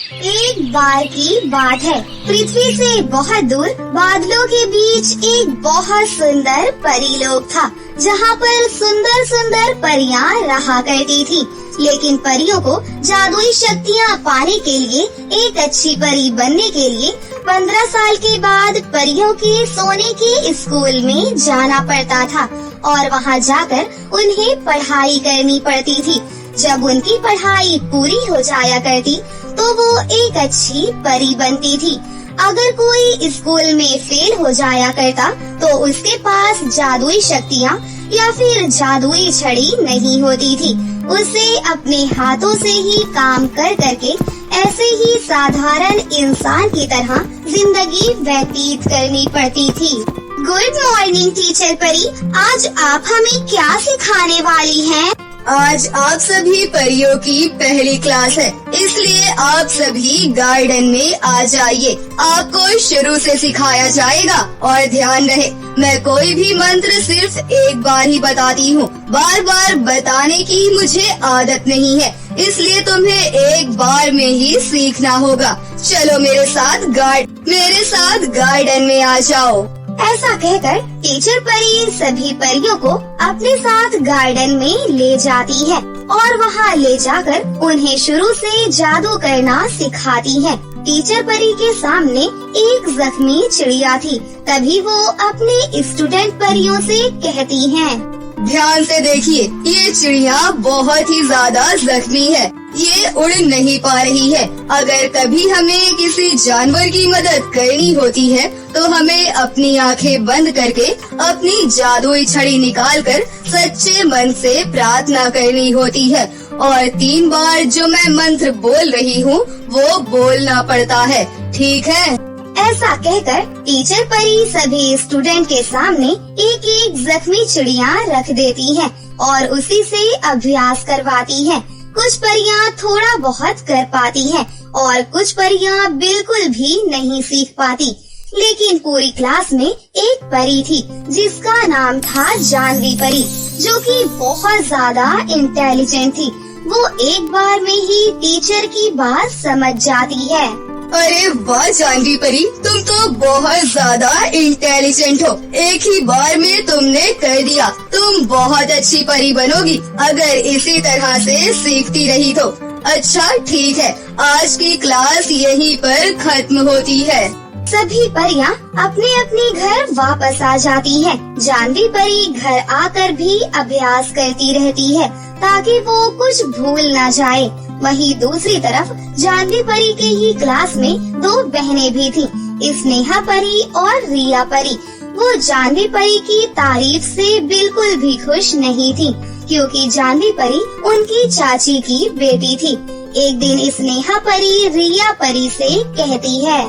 एक बार की बात है, पृथ्वी से बहुत दूर बादलों के बीच एक बहुत सुंदर परीलोक था, जहाँ पर सुंदर सुंदर परियां रहा करती थी। लेकिन परियों को जादुई शक्तियाँ पाने के लिए, एक अच्छी परी बनने के लिए 15 साल के बाद परियों के सोने के स्कूल में जाना पड़ता था और वहाँ जाकर उन्हें पढ़ाई करनी पड़ती थी। जब उनकी पढ़ाई पूरी हो जाया करती तो वो एक अच्छी परी बनती थी। अगर कोई स्कूल में फेल हो जाया करता तो उसके पास जादुई शक्तियाँ या फिर जादुई छड़ी नहीं होती थी। उसे अपने हाथों से ही काम कर करके ऐसे ही साधारण इंसान की तरह जिंदगी व्यतीत करनी पड़ती थी। गुड मॉर्निंग टीचर परी, आज आप हमें क्या सिखाने वाली हैं? आज आप सभी परियों की पहली क्लास है, इसलिए आप सभी गार्डन में आ जाइए। आपको शुरू से सिखाया जाएगा और ध्यान रहे, मैं कोई भी मंत्र सिर्फ एक बार ही बताती हूँ, बार बार बताने की मुझे आदत नहीं है, इसलिए तुम्हें एक बार में ही सीखना होगा। चलो मेरे साथ गार्डन में आ जाओ। ऐसा कहकर टीचर परी सभी परियों को अपने साथ गार्डन में ले जाती है और वहाँ ले जाकर उन्हें शुरू से जादू करना सिखाती है। टीचर परी के सामने एक जख्मी चिड़िया थी। तभी वो अपने स्टूडेंट परियों से कहती हैं, ध्यान से देखिए, ये चिड़िया बहुत ही ज्यादा जख्मी है, ये उड़ नहीं पा रही है। अगर कभी हमें किसी जानवर की मदद करनी होती है तो हमें अपनी आंखें बंद करके अपनी जादुई छड़ी निकालकर सच्चे मन से प्रार्थना करनी होती है और 3 बार जो मैं मंत्र बोल रही हूँ वो बोलना पड़ता है, ठीक है? ऐसा कहकर टीचर परी सभी स्टूडेंट के सामने एक एक जख्मी चिड़िया रख देती है और उसी से अभ्यास करवाती है। कुछ परियां थोड़ा बहुत कर पाती हैं और कुछ परियां बिल्कुल भी नहीं सीख पाती। लेकिन पूरी क्लास में एक परी थी जिसका नाम था जानवी परी, जो कि बहुत ज्यादा इंटेलिजेंट थी। वो एक बार में ही टीचर की बात समझ जाती है। अरे वाह जानवी परी, तुम तो बहुत ज्यादा इंटेलिजेंट हो, एक ही बार में तुमने कर दिया। तुम बहुत अच्छी परी बनोगी अगर इसी तरह से सीखती रही तो। अच्छा ठीक है, आज की क्लास यहीं पर खत्म होती है। सभी परियां अपने अपने घर वापस आ जाती हैं। जानवी परी घर आकर भी अभ्यास करती रहती है ताकि वो कुछ भूल न जाए। वहीं दूसरी तरफ जानवी परी के ही क्लास में 2 बहनें भी थीं, स्नेहा परी और रिया परी। वो जानवी परी की तारीफ से बिल्कुल भी खुश नहीं थी, क्योंकि जानवी परी उनकी चाची की बेटी थी। एक दिन स्नेहा परी रिया परी से कहती है,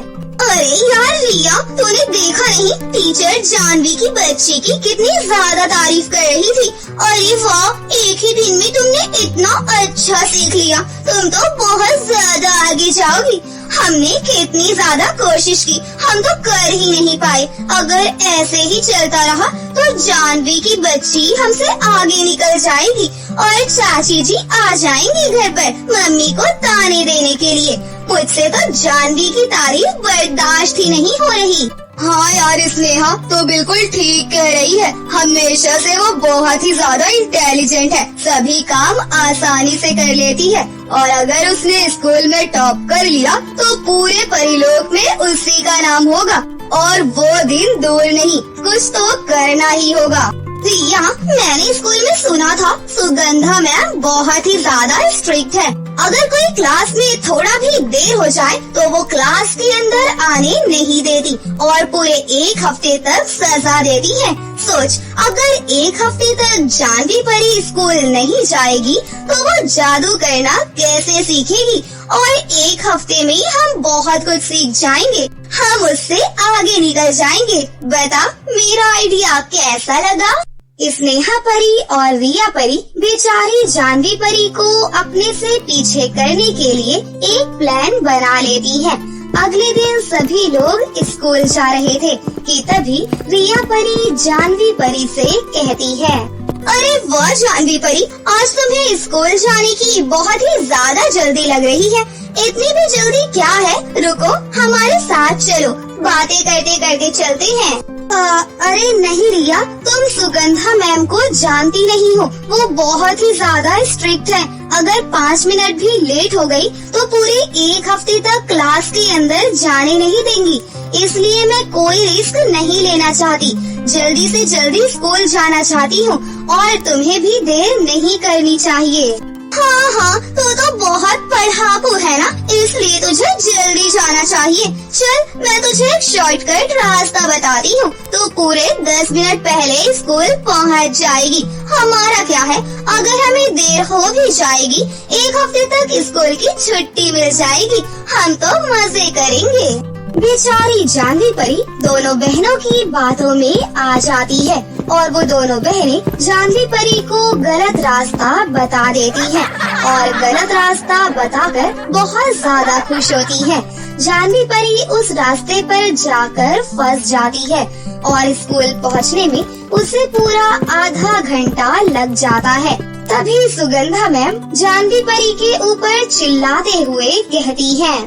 अरे यार रिया, तूने देखा नहीं टीचर जानवी की बच्ची की कितनी ज्यादा तारीफ कर रही थी। अरे वाह, एक ही दिन में तुमने इतना अच्छा सीख लिया, तुम तो बहुत ज्यादा आगे जाओगी। हमने कितनी ज्यादा कोशिश की, हम तो कर ही नहीं पाए। अगर ऐसे ही चलता रहा तो जानवी की बच्ची हमसे आगे निकल जाएगी और चाची जी आ जाएंगी घर पर मम्मी को ताने देने के लिए। मुझसे तो जानवी की तारीफ बर्दाश्त ही नहीं हो रही। हाँ यार स्नेहा तो बिल्कुल ठीक कह रही है, हमेशा से वो बहुत ही ज्यादा इंटेलिजेंट है, सभी काम आसानी से कर लेती है और अगर उसने स्कूल में टॉप कर लिया तो पूरे परिलोक में उसी का नाम होगा और वो दिन दूर नहीं, कुछ तो करना ही होगा। रिया, मैंने स्कूल में सुना था सुगंधा मैम बहुत ही ज्यादा स्ट्रिक्ट है। अगर कोई क्लास में थोड़ा भी देर हो जाए तो वो क्लास के अंदर आने नहीं देती और पूरे 1 हफ्ते तक सजा देती है। सोच, अगर 1 हफ्ते तक जानवी परी स्कूल नहीं जाएगी तो वो जादू करना कैसे सीखेगी? और 1 हफ्ते में हम बहुत कुछ सीख जाएंगे, हम उससे आगे निकल जाएंगे। बता, मेरा आइडिया कैसा लगा? स्नेहा परी और रिया परी बेचारी जानवी परी को अपने से पीछे करने के लिए एक प्लान बना लेती है। अगले दिन सभी लोग स्कूल जा रहे थे कि तभी रिया परी जानवी परी से कहती है, अरे वाह जानवी परी, आज तुम्हें स्कूल जाने की बहुत ही ज्यादा जल्दी लग रही है। इतनी भी जल्दी क्या है, रुको हमारे साथ चलो, बातें करते करते चलते हैं। अरे नहीं रिया, तुम सुगंधा मैम को जानती नहीं हो, वो बहुत ही ज्यादा स्ट्रिक्ट है। अगर 5 मिनट भी लेट हो गई तो पूरे 1 हफ्ते तक क्लास के अंदर जाने नहीं देंगी। इसलिए मैं कोई रिस्क नहीं लेना चाहती, जल्दी से जल्दी स्कूल जाना चाहती हूँ और तुम्हें भी देर नहीं करनी चाहिए। हाँ, तो बहुत पढ़ाकू है ना, इसलिए तुझे जल्दी जाना चाहिए। चल मैं तुझे एक शॉर्टकट रास्ता बताती हूँ, तो पूरे 10 मिनट पहले स्कूल पहुँच जाएगी। हमारा क्या है, अगर हमें देर हो भी जाएगी, 1 हफ्ते तक स्कूल की छुट्टी मिल जाएगी, हम तो मजे करेंगे। बेचारी जानवी परी दोनों बहनों की बातों में आ जाती है और वो दोनों बहनें जानवी परी को गलत रास्ता बता देती हैं और गलत रास्ता बताकर बहुत ज्यादा खुश होती है। जानवी परी उस रास्ते पर जाकर फंस जाती है और स्कूल पहुंचने में उसे पूरा आधा घंटा लग जाता है। तभी सुगंधा मैम जानवी परी के ऊपर चिल्लाते हुए कहती है,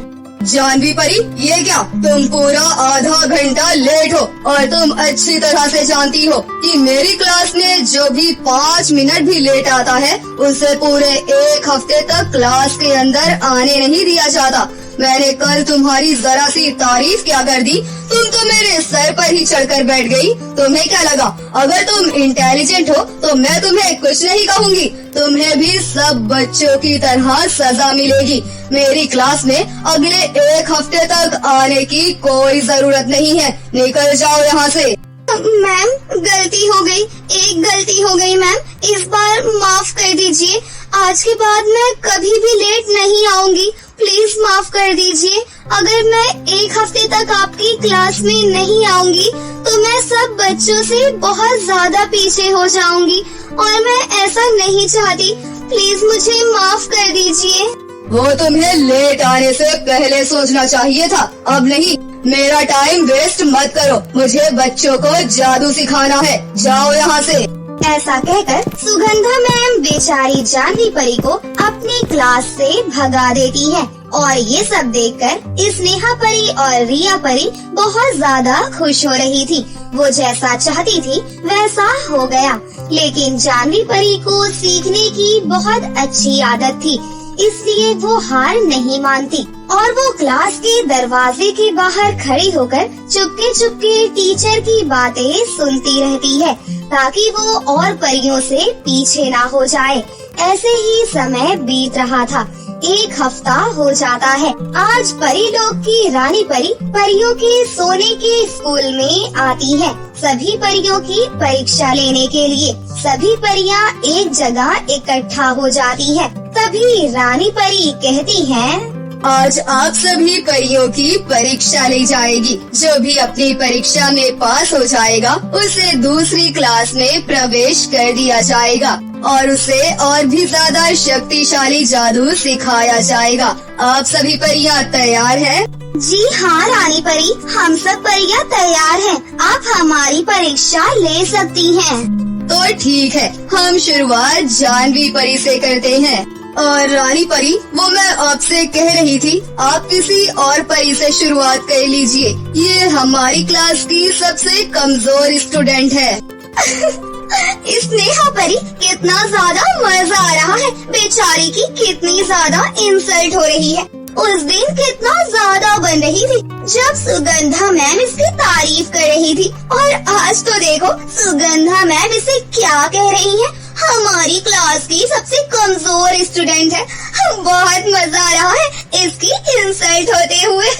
जानवी परी, ये क्या, तुम पूरा आधा घंटा लेट हो और तुम अच्छी तरह से जानती हो कि मेरी क्लास में जो भी 5 मिनट भी लेट आता है उसे पूरे 1 हफ्ते तक क्लास के अंदर आने नहीं दिया जाता। मैंने कल तुम्हारी जरा सी तारीफ क्या कर दी, तुम तो मेरे सर पर ही चढ़कर बैठ गई। तुम्हें क्या लगा, अगर तुम इंटेलिजेंट हो तो मैं तुम्हें कुछ नहीं कहूँगी, तुम्हें भी सब बच्चों की तरह सजा मिलेगी। मेरी क्लास में अगले 1 हफ्ते तक आने की कोई जरूरत नहीं है, निकल जाओ यहाँ से। मैम गलती हो गई, एक गलती हो गई मैम, इस बार माफ कर दीजिए। आज के बाद मैं कभी भी लेट नहीं आऊंगी, प्लीज माफ कर दीजिए। अगर मैं 1 हफ्ते तक आपकी क्लास में नहीं आऊंगी तो मैं सब बच्चों से बहुत ज्यादा पीछे हो जाऊंगी और मैं ऐसा नहीं चाहती, प्लीज मुझे माफ कर दीजिए। वो तुम्हें लेट आने से पहले सोचना चाहिए था, अब नहीं। मेरा टाइम वेस्ट मत करो, मुझे बच्चों को जादू सिखाना है, जाओ यहाँ से। ऐसा कहकर सुगंधा मैम बेचारी जानवी परी को अपनी क्लास से भगा देती है और ये सब देखकर स्नेहा परी और रिया परी बहुत ज्यादा खुश हो रही थी। वो जैसा चाहती थी वैसा हो गया, लेकिन जानवी परी को सीखने की बहुत अच्छी आदत थी, इसलिए वो हार नहीं मानती और वो क्लास के दरवाजे के बाहर खड़ी होकर चुपके चुपके टीचर की बातें सुनती रहती है ताकि वो और परियों से पीछे ना हो जाए। ऐसे ही समय बीत रहा था, 1 हफ्ता हो जाता है। आज परी लोग की रानी परी परियों के सोने के स्कूल में आती है सभी परियों की परीक्षा लेने के लिए। सभी परियां एक जगह इकट्ठा हो जाती है। तभी रानी परी कहती है, आज आप सभी परियों की परीक्षा ली जाएगी। जो भी अपनी परीक्षा में पास हो जाएगा उसे दूसरी क्लास में प्रवेश कर दिया जाएगा और उसे और भी ज्यादा शक्तिशाली जादू सिखाया जाएगा। आप सभी परियां तैयार हैं? जी हाँ रानी परी, हम सब परियां तैयार हैं। आप हमारी परीक्षा ले सकती हैं। तो ठीक है, हम शुरुआत जानवी परी से करते हैं। और रानी परी, वो मैं आपसे कह रही थी, आप किसी और परी से शुरुआत कर लीजिए। ये हमारी क्लास की सबसे कमजोर स्टूडेंट है। स्नेहा परी, कितना ज्यादा मजा आ रहा है, बेचारी की कितनी ज्यादा इंसल्ट हो रही है। उस दिन कितना ज्यादा बन रही थी जब सुगंधा मैम इसकी तारीफ कर रही थी और आज तो देखो सुगंधा मैम इसे क्या कह रही है, हमारी क्लास की सबसे कमजोर स्टूडेंट है। बहुत मजा आ रहा है इसकी इंसल्ट होते हुए।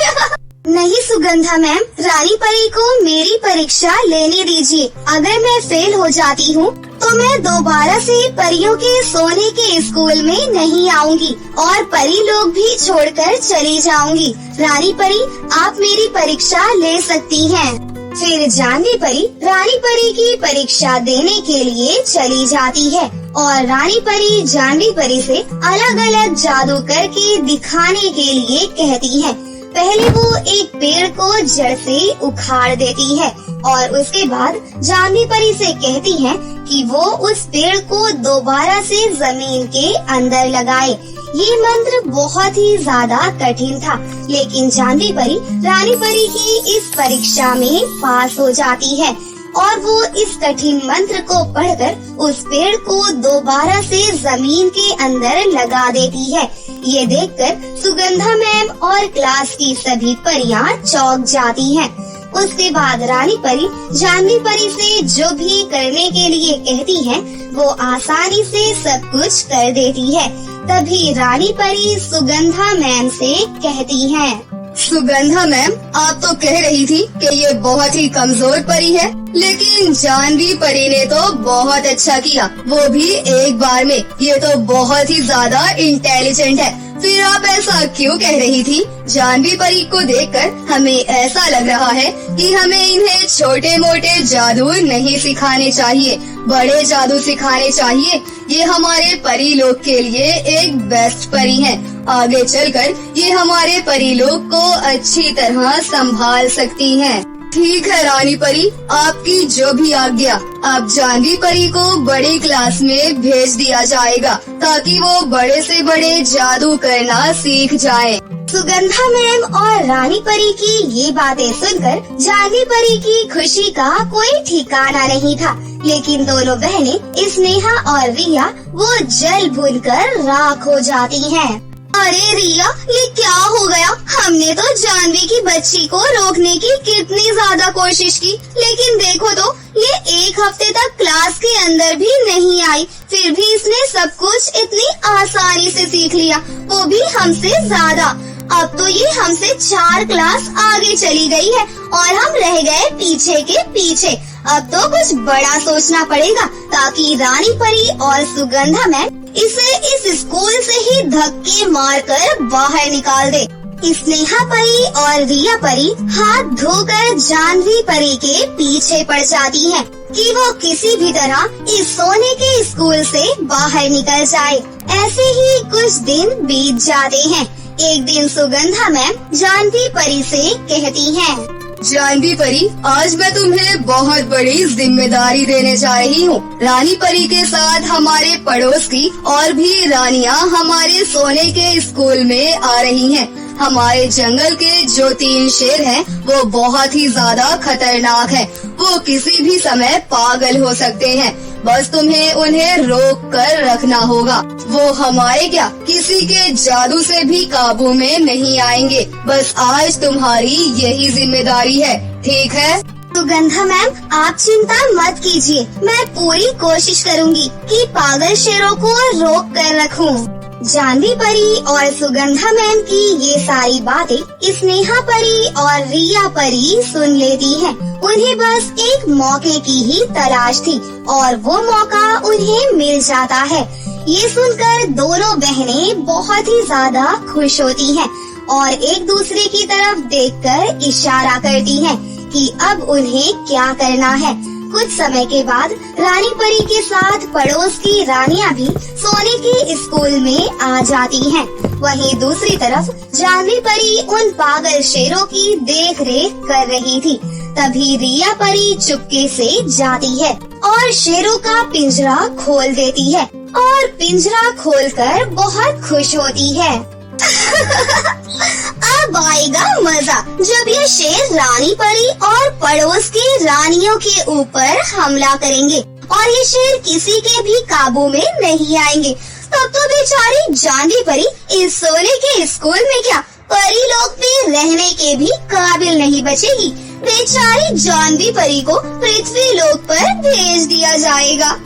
नहीं सुगंधा मैम, रानी परी को मेरी परीक्षा लेने दीजिए। अगर मैं फेल हो जाती हूँ तो मैं दोबारा से परियों के सोने के स्कूल में नहीं आऊंगी और परी लोग भी छोड़कर चली जाऊंगी। रानी परी, आप मेरी परीक्षा ले सकती हैं। फिर जानवी परी रानी परी की परीक्षा देने के लिए चली जाती है और रानी परी जानवी परी से अलग अलग जादू करके दिखाने के लिए कहती है। पहले वो एक पेड़ को जड़ से उखाड़ देती है और उसके बाद जानवी परी से कहती है कि वो उस पेड़ को दोबारा से जमीन के अंदर लगाए। ये मंत्र बहुत ही ज्यादा कठिन था, लेकिन चांदी परी रानी परी की इस परीक्षा में पास हो जाती है और वो इस कठिन मंत्र को पढ़कर उस पेड़ को दोबारा से जमीन के अंदर लगा देती है। ये देखकर सुगंधा मैम और क्लास की सभी परियां चौंक जाती हैं। उसके बाद रानी परी चांदी परी से जो भी करने के लिए कहती है वो आसानी से सब कुछ कर देती है। तभी रानी परी सुगंधा मैम से कहती है, सुगंधा मैम, आप तो कह रही थी कि ये बहुत ही कमजोर परी है, लेकिन जानवी परी ने तो बहुत अच्छा किया, वो भी एक बार में। ये तो बहुत ही ज्यादा इंटेलिजेंट है। फिर आप ऐसा क्यों कह रही थी? जानवी परी को देखकर हमें ऐसा लग रहा है कि हमें इन्हें छोटे मोटे जादू नहीं सिखाने चाहिए, बड़े जादू सिखाने चाहिए। ये हमारे परी लोग के लिए एक बेस्ट परी है। आगे चलकर ये हमारे परी लोग को अच्छी तरह संभाल सकती हैं। ठीक है रानी परी, आपकी जो भी आज्ञा। अब जानवी परी को बड़ी क्लास में भेज दिया जाएगा ताकि वो बड़े से बड़े जादू करना सीख जाए। सुगंधा मैम और रानी परी की ये बातें सुनकर जानवी परी की खुशी का कोई ठिकाना नहीं था, लेकिन दोनों बहनें स्नेहा और रिया वो जल भूनकर राख हो जाती हैं। अरे रिया, ये क्या हो गया? हमने तो जानवी की बच्ची को रोकने की कितनी ज्यादा कोशिश की, लेकिन देखो तो ये एक हफ्ते तक क्लास के अंदर भी नहीं आई, फिर भी इसने सब कुछ इतनी आसानी से सीख लिया, वो भी हमसे ज्यादा। अब तो ये हमसे 4 क्लास आगे चली गई है और हम रह गए पीछे के पीछे। अब तो कुछ बड़ा सोचना पड़ेगा ताकि रानी परी और सुगंधा मैम इसे इस स्कूल से ही धक्के मारकर बाहर निकाल दे। स्नेहा परी और रिया परी हाथ धोकर जानवी परी के पीछे पड़ जाती हैं कि वो किसी भी तरह इस सोने के स्कूल से बाहर निकल जाए। ऐसे ही कुछ दिन बीत जाते हैं। एक दिन सुगंधा मैम जानवी परी से कहती हैं, जानवी परी, आज मैं तुम्हें बहुत बड़ी जिम्मेदारी देने जा रही हूँ। रानी परी के साथ हमारे पड़ोस की और भी रानियाँ हमारे सोने के स्कूल में आ रही हैं। हमारे जंगल के जो 3 शेर हैं, वो बहुत ही ज्यादा खतरनाक हैं। वो किसी भी समय पागल हो सकते हैं। बस तुम्हें उन्हें रोक कर रखना होगा। वो हमारे क्या, किसी के जादू से भी काबू में नहीं आएंगे। बस आज तुम्हारी यही जिम्मेदारी है, ठीक है? सुगंधा मैम, आप चिंता मत कीजिए, मैं पूरी कोशिश करूँगी कि पागल शेरों को रोक कर रखूँ। जानवी परी और सुगंधा मैम की ये सारी बातें स्नेहा परी और रिया परी सुन लेती हैं। उन्हें बस एक मौके की ही तलाश थी और वो मौका उन्हें मिल जाता है। ये सुनकर दोनों बहनें बहुत ही ज्यादा खुश होती हैं और एक दूसरे की तरफ देखकर इशारा करती हैं कि अब उन्हें क्या करना है। कुछ समय के बाद रानी परी के साथ पड़ोस की रानियां भी सोने के स्कूल में आ जाती हैं। वहीं दूसरी तरफ जानवी परी उन पागल शेरों की देख रेख कर रही थी। तभी रिया परी चुपके से जाती है और शेरों का पिंजरा खोल देती है और पिंजरा खोलकर बहुत खुश होती है। अब आएगा मजा जब ये शेर रानी परी और पड़ोस की रानियों के ऊपर हमला करेंगे और ये शेर किसी के भी काबू में नहीं आएंगे। तब तो बेचारी जानवी परी इस सोने के स्कूल में क्या, परी लोग भी रहने के भी काबिल नहीं बचेगी। बेचारी जानवी परी को पृथ्वी लोक पर भेज दिया जाएगा।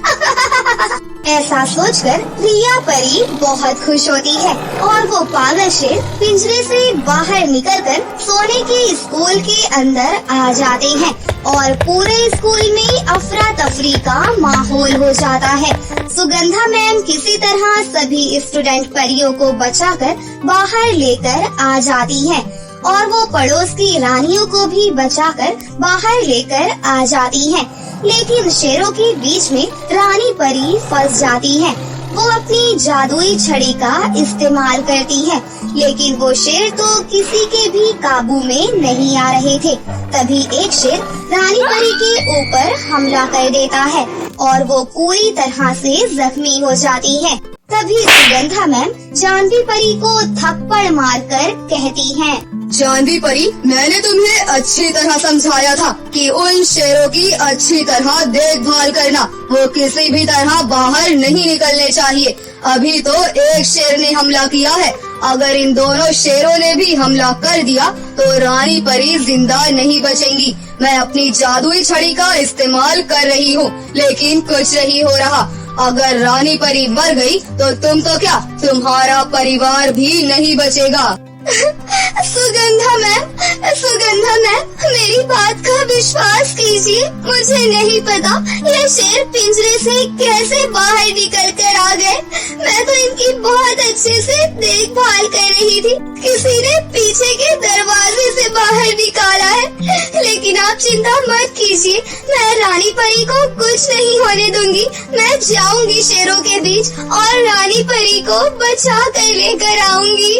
ऐसा सोचकर रिया परी बहुत खुश होती है और वो पागल शेर पिंजरे से बाहर निकलकर सोने के स्कूल के अंदर आ जाते हैं और पूरे स्कूल में अफरा तफरी का माहौल हो जाता है। सुगंधा मैम किसी तरह सभी स्टूडेंट परियों को बचाकर बाहर लेकर आ जाती है और वो पड़ोस की रानियों को भी बचाकर बाहर लेकर आ जाती हैं। लेकिन शेरों के बीच में रानी परी फंस जाती है। वो अपनी जादुई छड़ी का इस्तेमाल करती है, लेकिन वो शेर तो किसी के भी काबू में नहीं आ रहे थे। तभी एक शेर रानी परी के ऊपर हमला कर देता है और वो पूरी तरह से जख्मी हो जाती है। तभी सुगंधा मैम जानवी परी को थप्पड़ मारकर कहती हैं, जानवी परी, मैंने तुम्हें अच्छी तरह समझाया था कि उन शेरों की अच्छी तरह देखभाल करना, वो किसी भी तरह बाहर नहीं निकलने चाहिए। अभी तो एक शेर ने हमला किया है, अगर इन दोनों शेरों ने भी हमला कर दिया तो रानी परी जिंदा नहीं बचेंगी। मैं अपनी जादुई छड़ी का इस्तेमाल कर रही हूँ, लेकिन कुछ नहीं हो रहा। अगर रानी परी मर गई तो तुम तो क्या, तुम्हारा परिवार भी नहीं बचेगा। सुगंधा मैम, मेरी बात का विश्वास कीजिए। मुझे नहीं पता ये शेर पिंजरे से कैसे बाहर निकल कर आ गए। मैं तो इनकी बहुत अच्छे से देखभाल कर रही थी। किसी ने पीछे के दरवाजे से बाहर निकाला है। लेकिन आप चिंता मत कीजिए, मैं रानी परी को कुछ नहीं होने दूंगी। मैं जाऊंगी शेरों के बीच और रानी परी को बचा कर लेकर आऊंगी।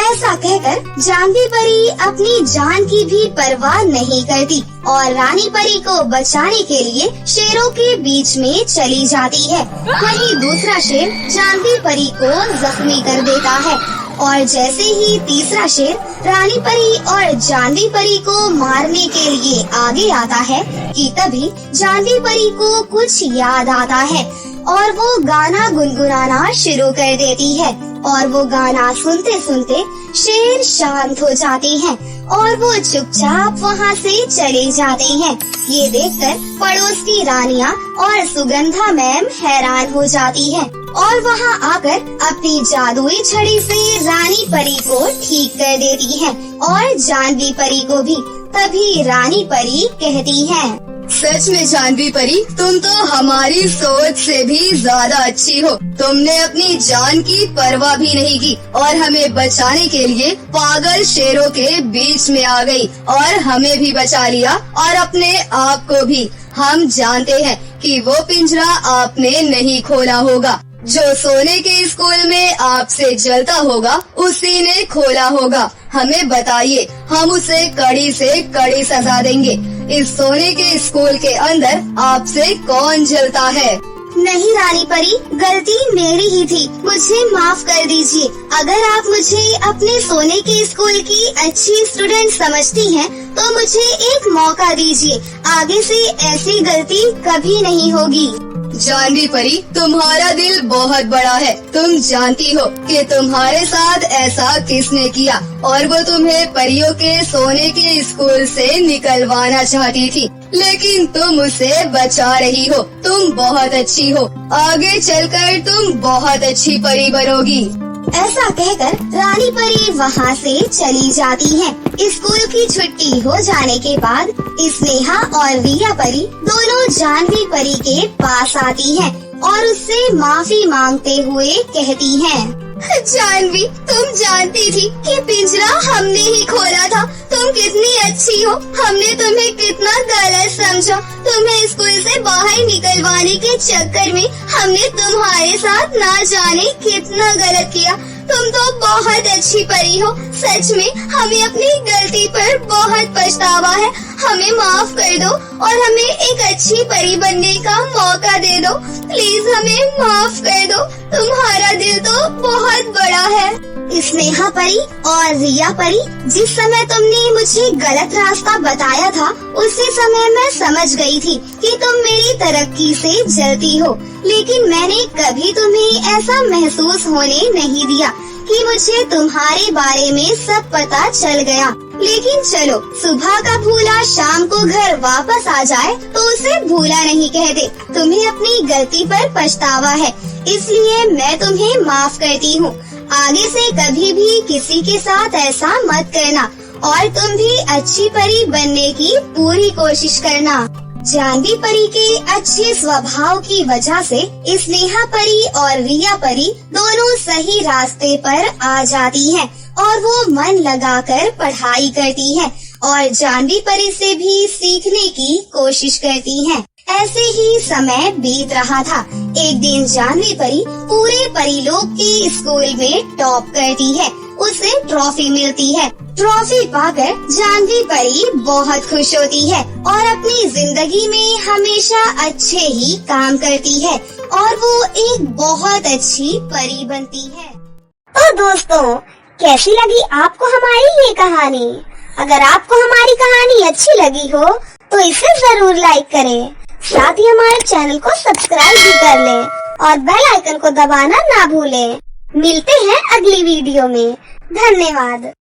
ऐसा कहकर जानवी परी अपनी जान की भी परवाह नहीं करती और रानी परी को बचाने के लिए शेरों के बीच में चली जाती है। वहीं दूसरा शेर जानवी परी को जख्मी कर देता है और जैसे ही तीसरा शेर रानी परी और जानवी परी को मारने के लिए आगे आता है कि तभी जानवी परी को कुछ याद आता है और वो गाना गुनगुनाना शुरू कर देती है। और वो गाना सुनते सुनते शेर शांत हो जाते हैं और वो चुपचाप वहाँ से चले जाते हैं। ये देखकर पड़ोस की रानियाँ और सुगंधा मैम हैरान हो जाती हैं और वहाँ आकर अपनी जादुई छड़ी से रानी परी को ठीक कर देती हैं और जानवी परी को भी। तभी रानी परी कहती है, सच में जानवी परी, तुम तो हमारी सोच से भी ज्यादा अच्छी हो। तुमने अपनी जान की परवाह भी नहीं की और हमें बचाने के लिए पागल शेरों के बीच में आ गई और हमें भी बचा लिया और अपने आप को भी। हम जानते हैं कि वो पिंजरा आपने नहीं खोला होगा। जो सोने के स्कूल में आपसे जलता होगा उसी ने खोला होगा। हमें बताइए, हम उसे कड़ी से कड़ी सजा देंगे। इस सोने के स्कूल के अंदर आपसे कौन जलता है? नहीं रानी परी, गलती मेरी ही थी, मुझे माफ कर दीजिए। अगर आप मुझे अपने सोने के स्कूल की अच्छी स्टूडेंट समझती हैं, तो मुझे एक मौका दीजिए। आगे से ऐसी गलती कभी नहीं होगी। जानवी परी, तुम्हारा दिल बहुत बड़ा है। तुम जानती हो कि तुम्हारे साथ ऐसा किसने किया और वो तुम्हें परियों के सोने के स्कूल से निकलवाना चाहती थी, लेकिन तुम उसे बचा रही हो। तुम बहुत अच्छी हो, आगे चलकर तुम बहुत अच्छी परी बनोगी। ऐसा कहकर रानी परी वहाँ से चली जाती है। स्कूल की छुट्टी हो जाने के बाद स्नेहा और रिया परी दोनों जानवी परी के पास आती हैं और उससे माफी मांगते हुए कहती हैं, जानवी, तुम जानती थी कि पिंजरा हमने ही खोला था। तुम कितनी अच्छी हो, हमने तुम्हें कितना गलत समझा। तुम्हें स्कूल से बाहर निकलवाने के चक्कर में हमने तुम्हारे साथ ना जाने कितना गलत किया। तुम तो बहुत अच्छी परी हो। सच में हमें अपनी गलती पर बहुत पछतावा है। हमें माफ कर दो और हमें एक अच्छी परी बनने का मौका दे दो। प्लीज हमें माफ कर दो। तुम्हारा दिल तो बहुत बड़ा है। स्नेहा परी और रिया परी, जिस समय तुमने मुझे गलत रास्ता बताया था, उसी समय मैं समझ गई थी कि तुम मेरी तरक्की से जलती हो। लेकिन मैंने कभी तुम्हें ऐसा महसूस होने नहीं दिया कि मुझे तुम्हारे बारे में सब पता चल गया। लेकिन चलो, सुबह का भूला शाम को घर वापस आ जाए तो उसे भूला नहीं कहते। तुम्हें अपनी गलती पर पछतावा है, इसलिए मैं तुम्हें माफ करती हूँ। आगे से कभी भी किसी के साथ ऐसा मत करना और तुम भी अच्छी परी बनने की पूरी कोशिश करना। जानवी परी के अच्छे स्वभाव की वजह से स्नेहा परी और रिया परी दोनों सही रास्ते पर आ जाती हैं और वो मन लगाकर पढ़ाई करती हैं और जानवी परी से भी सीखने की कोशिश करती हैं। ऐसे ही समय बीत रहा था। एक दिन जानवी परी पूरे परीलोक के स्कूल में टॉप करती है। उसे ट्रॉफी मिलती है। ट्रॉफी पाकर जानवी परी बहुत खुश होती है और अपनी जिंदगी में हमेशा अच्छे ही काम करती है और वो एक बहुत अच्छी परी बनती है। तो दोस्तों, कैसी लगी आपको हमारी ये कहानी? अगर आपको हमारी कहानी अच्छी लगी हो तो इसे जरूर लाइक करें, साथ ही हमारे चैनल को सब्सक्राइब भी कर लें और बेल आइकन को दबाना ना भूलें। मिलते हैं अगली वीडियो में। धन्यवाद।